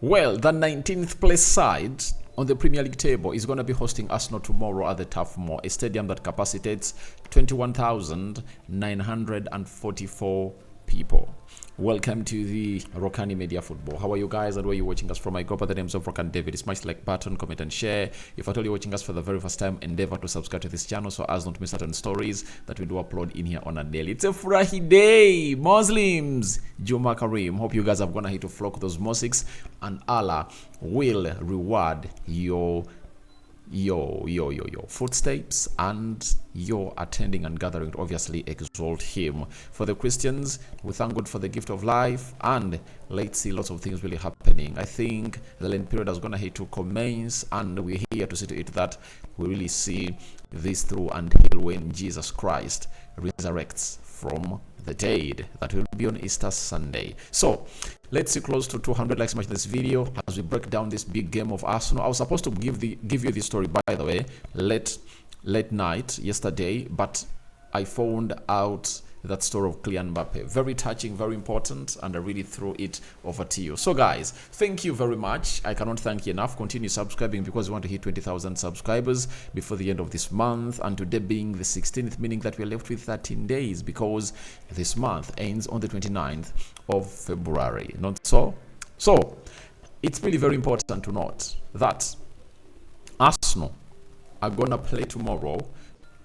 Well, the 19th place side on the Premier League table is going to be hosting Arsenal tomorrow at the Turf Moor, a stadium that capacitates 21,944 people. Welcome to the Rokani Media Football. How are you guys and where are you watching us from? I go by the names of Rokani David. Smash like button, comment and share. If at all you're watching us for the very first time, endeavor to subscribe to this channel so as not to miss certain stories that we do upload in here on a daily. It's a Friday, Muslims. Juma Kareem. Hope you guys have gone ahead to flock those mosques and Allah will reward your footsteps and your attending and gathering to obviously exalt him. For the Christians, we thank God for the gift of life, and let's see lots of things really happening. I think the Lent period is going to commence, and we're here to see to it that we really see this through until when Jesus Christ resurrects from the dead. That will be on Easter Sunday. So let's see close to 200 likes much this video as we break down this big game of Arsenal. I was supposed to give you this story, by the way, late night yesterday, but I found out that story of Kylian Mbappe. Very touching, very important, and I really threw it over to you. So guys, thank you very much. I cannot thank you enough. Continue subscribing because we want to hit 20,000 subscribers before the end of this month, and today being the 16th, meaning that we're left with 13 days because this month ends on the 29th of February. Not so? So it's really very important to note that Arsenal are gonna play tomorrow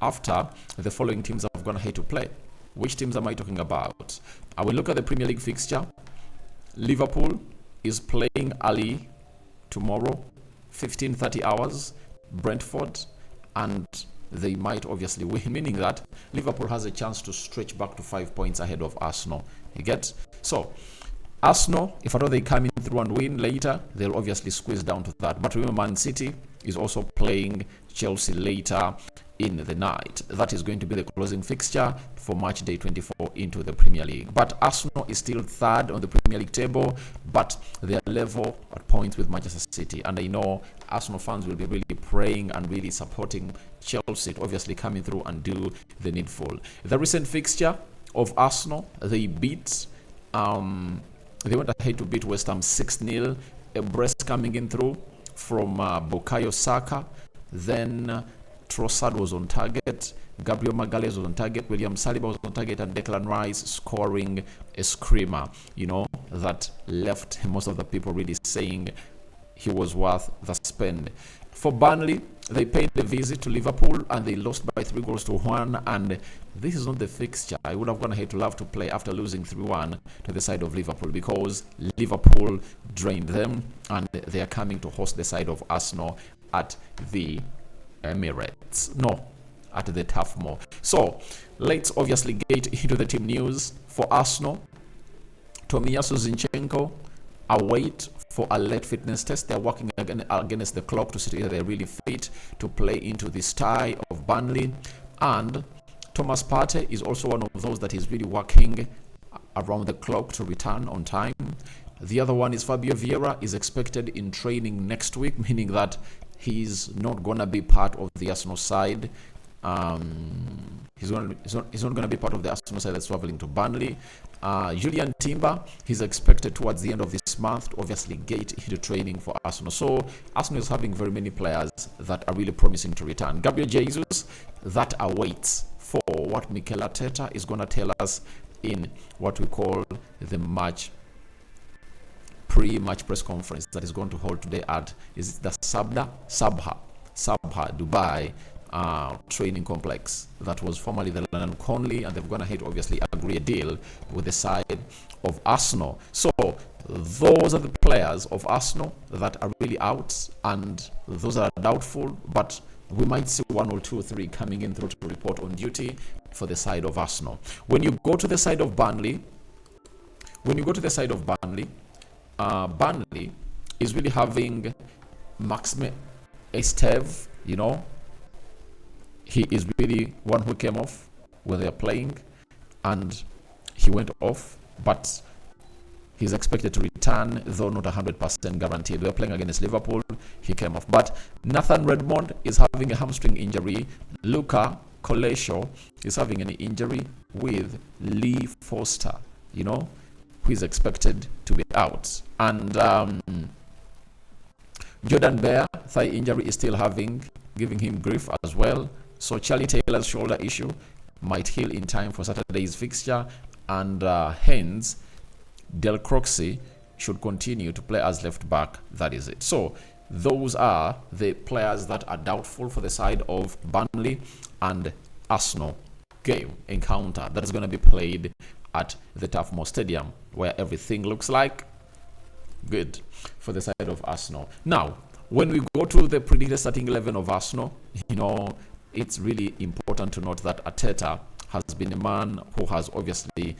after the following teams are gonna have to play. Which teams am I talking about? I will look at the Premier League fixture. Liverpool is playing early tomorrow, 15:30 hours, Brentford, and they might obviously win, meaning that Liverpool has a chance to stretch back to 5 points ahead of Arsenal. You get? So Arsenal, if at all they come in through and win later, they'll obviously squeeze down to that. But remember, Man City is also playing Chelsea later in the night. That is going to be the closing fixture for match day 24 into the Premier League. But Arsenal is still third on the Premier League table, but they are level at points with Manchester City. And I know Arsenal fans will be really praying and really supporting Chelsea to obviously coming through and do the needful. The recent fixture of Arsenal, they beat they went ahead to beat West Ham 6-0. A brace coming in through from Bukayo Saka. Then Trossard was on target. Gabriel Magalhaes was on target. William Saliba was on target. And Declan Rice scoring a screamer, that left most of the people really saying he was worth the spend. For Burnley, they paid a visit to Liverpool and they lost by 3-1. And this is not the fixture I would have gone ahead to love to play after losing 3-1 to the side of Liverpool, because Liverpool drained them and they are coming to host the side of Arsenal at the Emirates. No, at the Turf Moor. So let's obviously get into the team news. For Arsenal, Tomiyasu Zinchenko await for a late fitness test. They're working against the clock to see if they're really fit to play into this tie of Burnley. And Thomas Partey is also one of those that is really working around the clock to return on time. The other one is Fabio Vieira is expected in training next week, meaning that he's not going to be part of the Arsenal side. He's not going to be part of the Arsenal side that's traveling to Burnley. Julian Timber, he's expected towards the end of this month to obviously get into training for Arsenal. So Arsenal is having very many players that are really promising to return. Gabriel Jesus, that awaits for what Mikel Arteta is going to tell us in what we call the pre-match press conference that is going to hold today at the Sabha Dubai training complex that was formerly the London Conley, and they've gone ahead to obviously agree a deal with the side of Arsenal. So those are the players of Arsenal that are really out, and those are doubtful, but we might see 1 or 2 or 3 coming in through to report on duty for the side of Arsenal. When you go to the side of Burnley, Burnley is really having Maxime Esteve, he is really one who came off when they're playing, and he went off, but he's expected to return, though not 100% guaranteed. They're playing against Liverpool, he came off. But Nathan Redmond is having a hamstring injury. Luka Colesho is having an injury with Lee Foster, who is expected to be out. And Jordan Bear, thigh injury is still giving him grief as well. So Charlie Taylor's shoulder issue might heal in time for Saturday's fixture, and hence Del Croxy should continue to play as left back. That is it. So those are the players that are doubtful for the side of Burnley and Arsenal game encounter that is going to be played at the Turf Moor Stadium, where everything looks like good for the side of Arsenal. Now, when we go to the predicted starting 11 of Arsenal, it's really important to note that Arteta has been a man who has obviously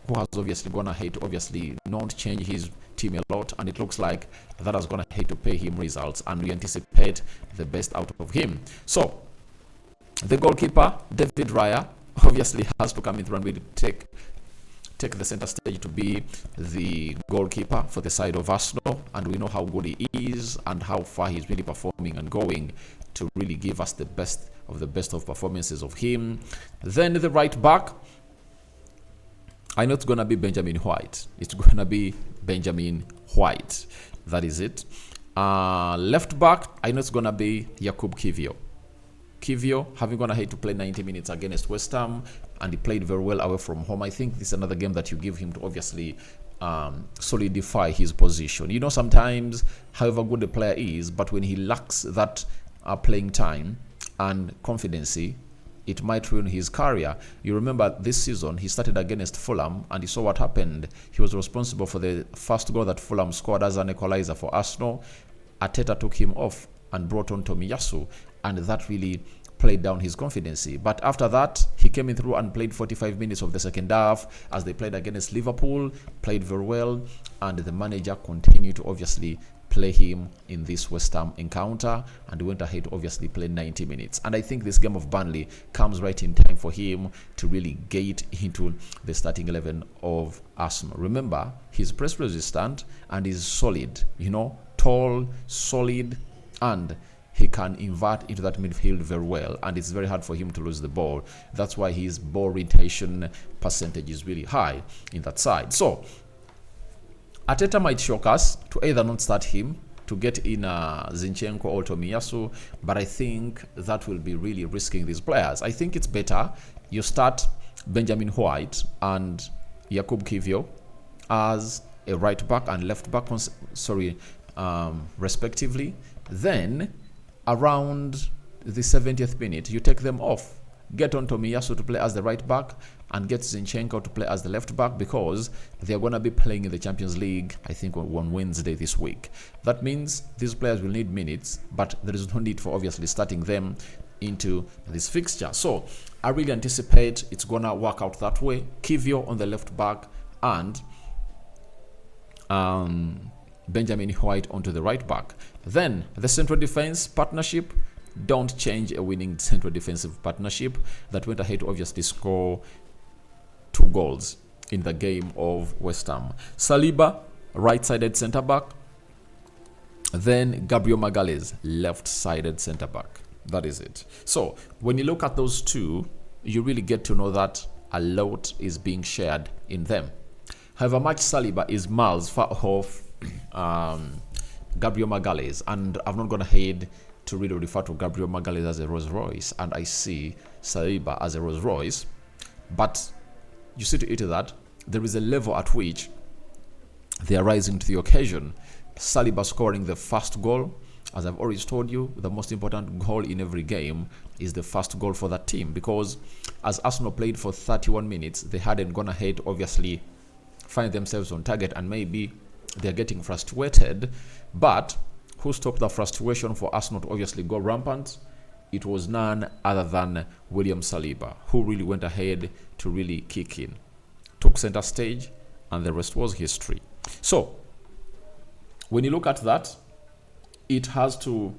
gone ahead to obviously not change his team a lot, and it looks like that has gone ahead to pay him results, and we anticipate the best out of him. So the goalkeeper, David Raya, obviously has to come in through and really take the center stage to be the goalkeeper for the side of Arsenal, and we know how good he is and how far he's really performing and going to really give us the best of performances of him. Then the right back, I know it's going to be Benjamin White. It's going to be Benjamin White. That is it. Left back, I know it's going to be Jakub Kiwior. Kiwior, having gone ahead to play 90 minutes against West Ham, and he played very well away from home. I think this is another game that you give him to obviously solidify his position. Sometimes, however good the player is, but when he lacks that playing time and confidence, it might ruin his career. You remember this season, he started against Fulham, and you saw what happened. He was responsible for the first goal that Fulham scored as an equalizer for Arsenal. Arteta took him off and brought on Tomiyasu, and that really played down his confidence. But after that, he came in through and played 45 minutes of the second half as they played against Liverpool, played very well, and the manager continued to obviously play him in this West Ham encounter, and went ahead to obviously play 90 minutes. And I think this game of Burnley comes right in time for him to really get into the starting 11 of Arsenal. Remember, he's press resistant and is solid, tall, solid, and he can invert into that midfield very well, and it's very hard for him to lose the ball. That's why his ball retention percentage is really high in that side. So Arteta might shock us to either not start him, to get in Zinchenko or Tomiyasu, but I think that will be really risking these players. I think it's better you start Benjamin White and Jakub Kiwior as a right back and left back, respectively. Then around the 70th minute, you take them off. Get on Tomiyasu to play as the right back and get Zinchenko to play as the left back, because they're going to be playing in the Champions League, I think, on Wednesday this week. That means these players will need minutes, but there is no need for obviously starting them into this fixture. So I really anticipate it's going to work out that way. Kiwior on the left back and Benjamin White onto the right back. Then the central defense partnership, don't change a winning central defensive partnership that went ahead to obviously score 2 goals in the game of West Ham. Saliba, right-sided centre-back. Then Gabriel Magalhaes, left-sided centre-back. That is it. So when you look at those two, you really get to know that a lot is being shared in them. However much Saliba is miles far off Gabriel Magalhaes, and I've not gone ahead to really refer to Gabriel Magalhaes as a Rolls Royce, and I see Saliba as a Rolls Royce. But you see to it that there is a level at which they are rising to the occasion. Saliba scoring the first goal, as I've always told you, the most important goal in every game is the first goal for that team, because as Arsenal played for 31 minutes, they hadn't gone ahead to obviously find themselves on target, and maybe they're getting frustrated. But who stopped the frustration for Arsenal to obviously go rampant? It was none other than William Saliba, who really went ahead to really kick in, took center stage, and the rest was history. So when you look at that, it has to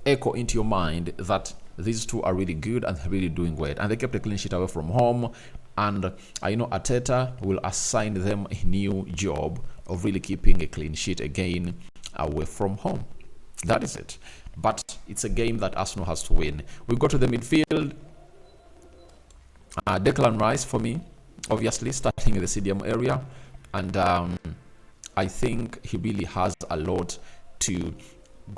echo into your mind that these two are really good and really doing well, and they kept a clean sheet away from home. And I know Arteta will assign them a new job of really keeping a clean sheet again away from home. That is it. But it's a game that Arsenal has to win. We go to the midfield. Declan Rice, for me, obviously, starting in the stadium area. And I think he really has a lot to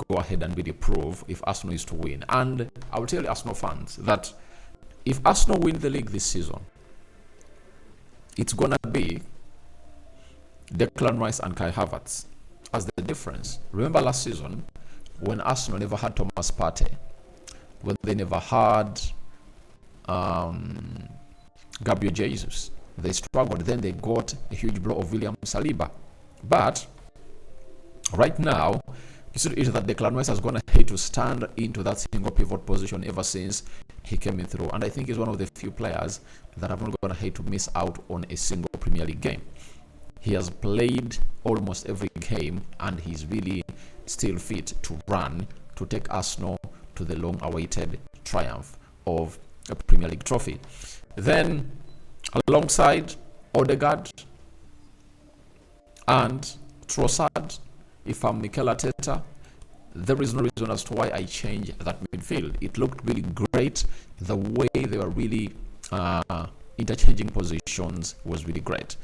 go ahead and really prove if Arsenal is to win. And I will tell Arsenal fans that if Arsenal win the league this season, it's gonna be Declan Rice and Kai Havertz as the difference. Remember last season when Arsenal never had Thomas Partey, when they never had Gabriel Jesus, they struggled. Then they got a huge blow of William Saliba. But right now, you see that Declan Rice has gone ahead to stand into that single pivot position ever since he came in through. And I think he's one of the few players that have not gone ahead to miss out on a single Premier League game. He has played almost every game and he's really still fit to run to take Arsenal to the long-awaited triumph of a Premier League trophy. Then, alongside Odegaard and Trossard, if I'm Mikel Arteta, there is no reason as to why I changed that midfield. It looked really great. The way they were really interchanging positions was really great.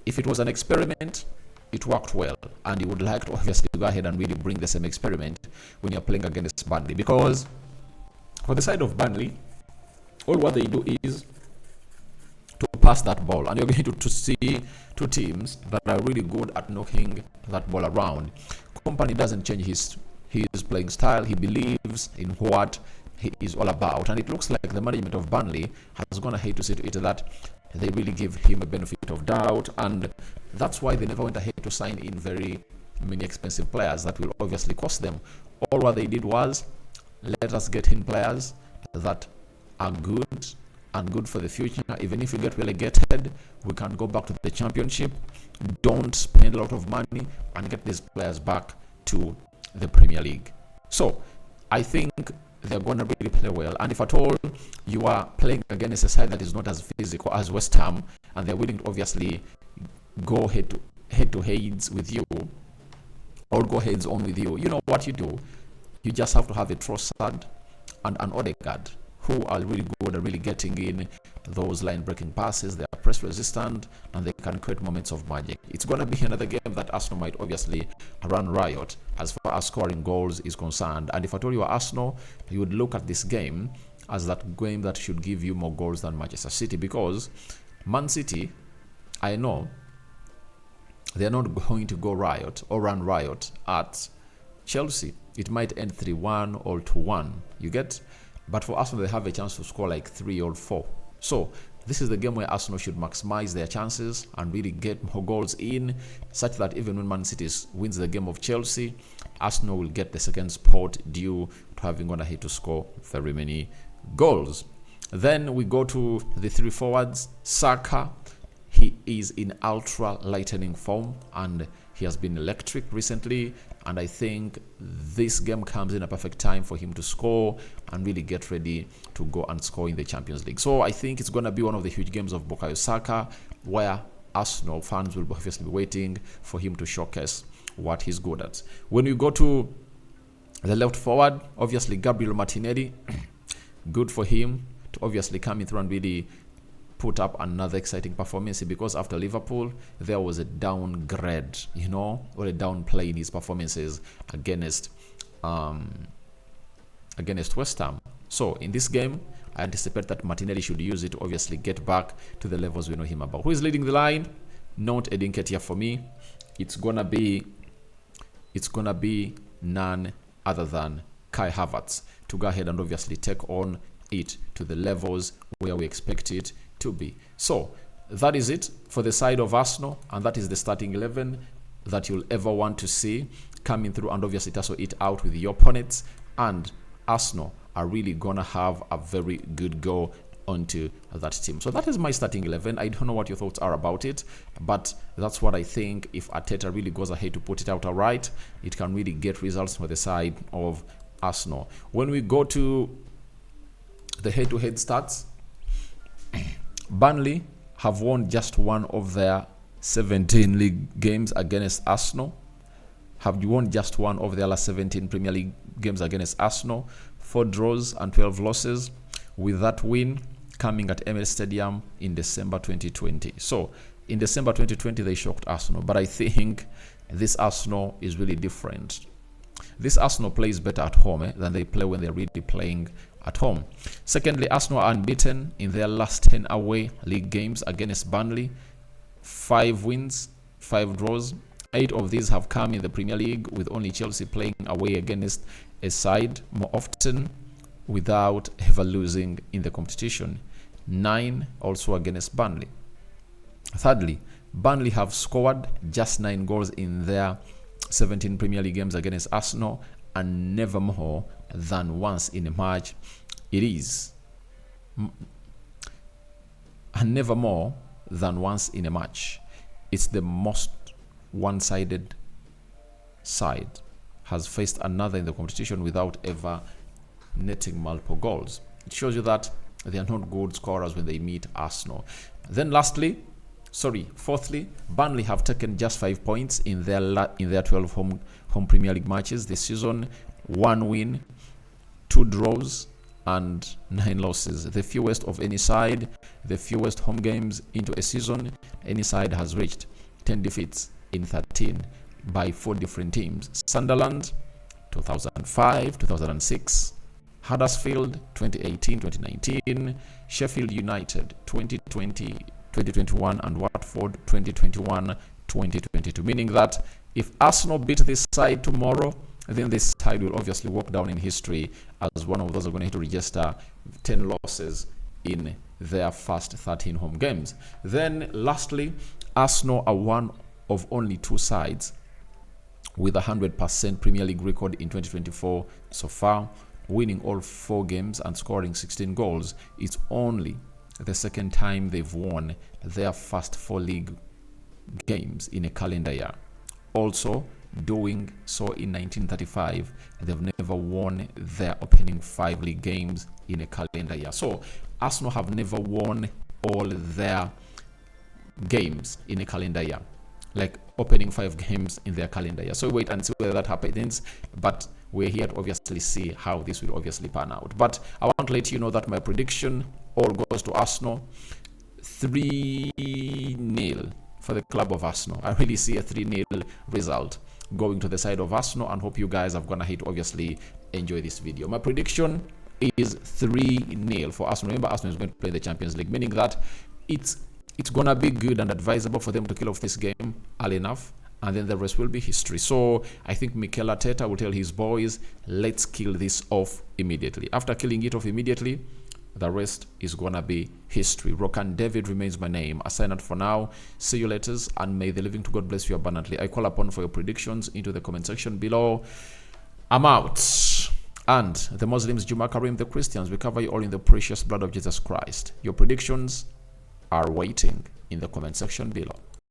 If it was an experiment, it worked well, and you would like to obviously go ahead and really bring the same experiment when you're playing against Burnley, because for the side of Burnley, all what they do is to pass that ball, and you're going to see two teams that are really good at knocking that ball around. Company doesn't change his playing style. He believes in what he is all about, and it looks like the management of Burnley has gone ahead to see to it that they really give him a benefit of doubt, and that's why they never went ahead to sign in very many expensive players that will obviously cost them. All what they did was, let us get in players that are good and good for the future. Even if we get relegated, we can go back to the championship. Don't spend a lot of money and get these players back to the Premier League. So I think they're going to really play well. And if at all you are playing against a side that is not as physical as West Ham, and they're willing to obviously go head to heads with you, or go heads on with you, you know what you do? You just have to have a Trossard and an Odegaard who are really good at really getting in those line-breaking passes. They are press-resistant and they can create moments of magic. It's going to be another game that Arsenal might obviously run riot as far as scoring goals is concerned. And if I told you Arsenal, you would look at this game as that game that should give you more goals than Manchester City, because Man City, I know they're not going to go riot or run riot at Chelsea. It might end 3-1 or 2-1. You get? But for Arsenal, they have a chance to score like 3 or 4. So this is the game where Arsenal should maximize their chances and really get more goals in, such that even when Man City wins the game of Chelsea, Arsenal will get the second spot due to having gone ahead to score very many goals. Then we go to the three forwards. Saka, he is in ultra lightning form and he has been electric recently, and I think this game comes in a perfect time for him to score and really get ready to go and score in the Champions League. So I think it's going to be one of the huge games of Bukayo Saka, where Arsenal fans will obviously be waiting for him to showcase what he's good at. When you go to the left forward, obviously Gabriel Martinelli, good for him to obviously come in through and really put up another exciting performance, because after Liverpool there was a downgrade, or a downplay in his performances against West Ham. So in this game, I anticipate that Martinelli should use it to obviously get back to the levels we know him about. Who is leading the line? Not Edin Ketia for me. It's gonna be none other than Kai Havertz to go ahead and obviously take on it to the levels where we expect it to be. So that is it for the side of Arsenal, and that is the starting 11 that you'll ever want to see coming through, and obviously tussle it out with your opponents. And Arsenal are really gonna have a very good go onto that team. So that is my starting 11. I don't know what your thoughts are about it, but that's what I think. If Arteta really goes ahead to put it out alright, it can really get results for the side of Arsenal. When we go to the head-to-head stats, Burnley have won just one of their 17 league games against Arsenal. Have won just one of their last 17 Premier League games against Arsenal. 4 draws and 12 losses, with that win coming at Emirates Stadium in December 2020. So in December 2020 they shocked Arsenal, but I think this Arsenal is really different. this Arsenal plays better at home than they play when they're really playing at home. Secondly, Arsenal are unbeaten in their last 10 away league games against Burnley. 5 wins, 5 draws. 8 of these have come in the Premier League, with only Chelsea playing away against a side more often without ever losing in the competition. 9 also against Burnley. Thirdly, Burnley have scored just 9 goals in their 17 Premier League games against Arsenal, and never more than once in a match. It is. And never more than once in a match. It's the most one-sided side has faced another in the competition without ever netting multiple goals. It shows you that they are not good scorers when they meet Arsenal. Then fourthly, Burnley have taken just 5 points in their 12 home Premier League matches this season. 1 win, 2 draws, and 9 losses. The fewest of any side, the fewest home games into a season any side has reached. 10 defeats in 13 by 4 different teams. Sunderland, 2005, 2006. Huddersfield, 2018, 2019. Sheffield United, 2020, 2021. And Watford, 2021, 2022. Meaning that if Arsenal beat this side tomorrow, then this side will obviously walk down in history as one of those who are going to register 10 losses in their first 13 home games. Then lastly, Arsenal are one of only 2 sides with a 100% Premier League record in 2024 so far, winning all 4 games and scoring 16 goals. It's only the second time they've won their first 4 league games in a calendar year. Also, doing so in 1935, they've never won their opening 5 league games in a calendar year. So Arsenal have never won all their games in a calendar year, like opening 5 games in their calendar year. So wait and see whether that happens, but we're here to obviously see how this will obviously pan out. But I want to let you know that my prediction all goes to Arsenal. 3-0 for the club of Arsenal. I really see a 3-0 result going to the side of Arsenal, and hope you guys have gone ahead to obviously enjoy this video. My prediction is 3-0 for Arsenal. Remember, Arsenal is going to play the Champions League, meaning that it's gonna be good and advisable for them to kill off this game early enough, and then the rest will be history. So I think Mikel Arteta will tell his boys, let's kill this off immediately. After killing it off immediately, the rest is gonna be history. Rokani David remains my name. I sign out for now. See you later, and may the living to God bless you abundantly. I call upon for your predictions into the comment section below. I'm out. And the Muslims, Juma Karim, the Christians, we cover you all in the precious blood of Jesus Christ. Your predictions are waiting in the comment section below.